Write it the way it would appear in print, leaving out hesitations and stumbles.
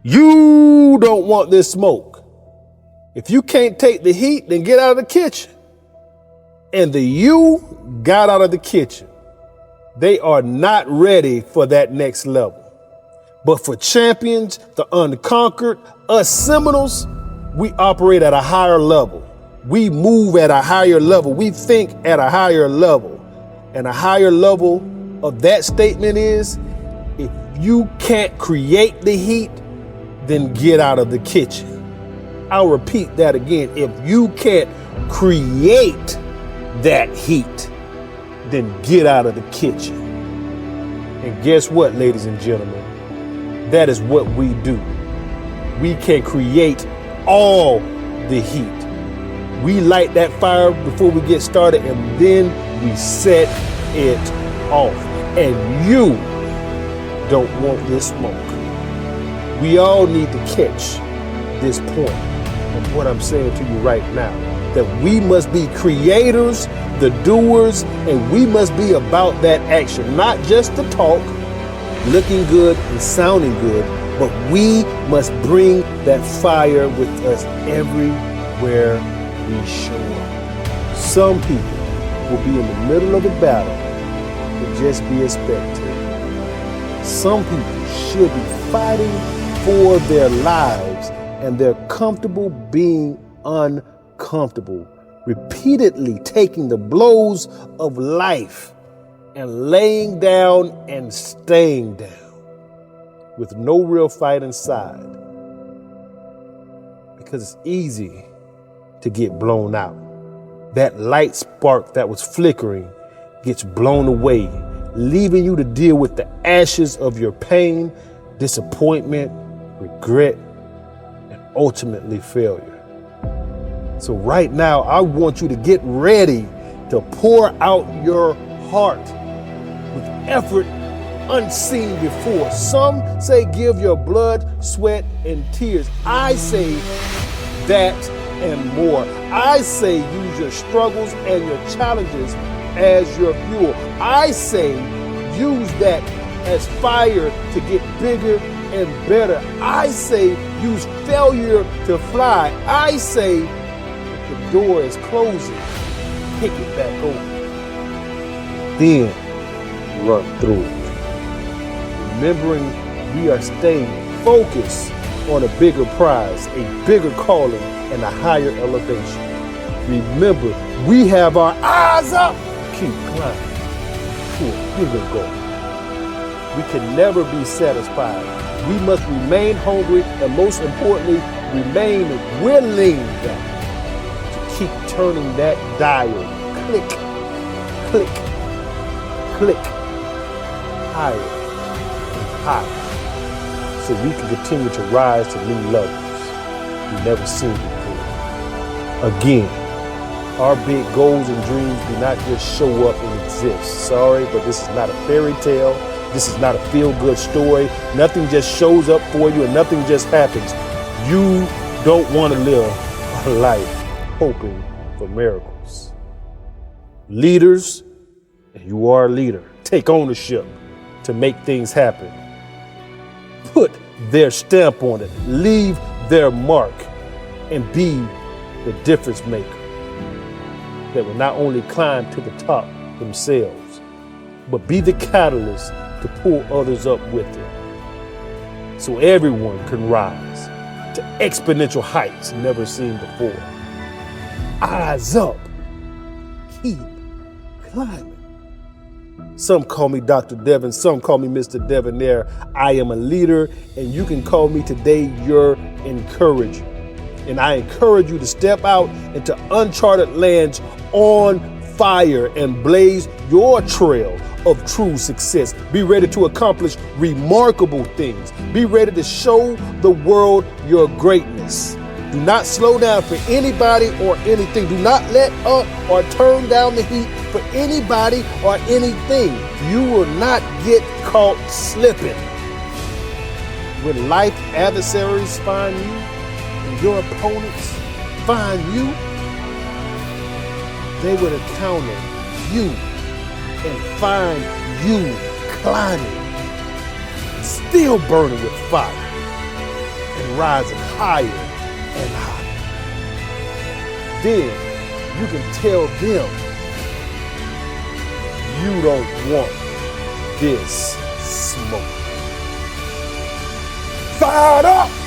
You don't want this smoke. If you can't take the heat, then get out of the kitchen. And the you got out of the kitchen. They are not ready for that next level. But for champions, the unconquered, us Seminoles, we operate at a higher level. We move at a higher level. We think at a higher level. And a higher level of that statement is, if you can't create the heat, then get out of the kitchen. I'll repeat that again. If you can't create that heat, then get out of the kitchen. And guess what, ladies and gentlemen? That is what we do. We can create all the heat. We light that fire before we get started, and then we set it off. And you don't want this smoke. We all need to catch this point of what I'm saying to you right now, that we must be creators, the doers, and we must be about that action, not just the talk, looking good and sounding good, but we must bring that fire with us everywhere we show up. Some people will be in the middle of a battle and just be a spectator. Some people should be fighting for their lives, and they're comfortable being uncomfortable, repeatedly taking the blows of life and laying down and staying down with no real fight inside, because it's easy to get blown out. That light spark that was flickering gets blown away, leaving you to deal with the ashes of your pain, disappointment, regret, and ultimately failure. So right now, I want you to get ready to pour out your heart with effort unseen before. Some say give your blood, sweat, and tears. I say that and more. I say use your struggles and your challenges as your fuel. I say use that as fire to get bigger and better. I say use failure to fly. I say if the door is closing, kick it back open. Then run through it. Remembering we are staying focused on a bigger prize, a bigger calling, and a higher elevation. Remember, we have our eyes up, keep climbing to a bigger goal. We can never be satisfied. We must remain hungry, and most importantly, remain willing to keep turning that dial. Click, click, click, higher and higher, so we can continue to rise to new levels we've never seen before. Again, our big goals and dreams do not just show up and exist. Sorry, but this is not a fairy tale. This is not a feel-good story. Nothing just shows up for you and nothing just happens. You don't want to live a life hoping for miracles. Leaders, and you are a leader, take ownership to make things happen. Put their stamp on it, leave their mark, and be the difference maker that will not only climb to the top themselves, but be the catalyst to pull others up with it, so everyone can rise to exponential heights never seen before. Eyes up, keep climbing. Some call me Dr. Devin, some call me Mr. Devonaire. I am a leader, and you can call me today your encourager. And I encourage you to step out into uncharted lands on fire and blaze your trail of true success. Be ready to accomplish remarkable things. Be ready to show the world your greatness. Do not slow down for anybody or anything. Do not let up or turn down the heat for anybody or anything. You will not get caught slipping. When life adversaries find you and your opponents find you, they will encounter you and find you climbing, still burning with fire. rising higher and higher. Then you can tell them you don't want this smoke. Fired up!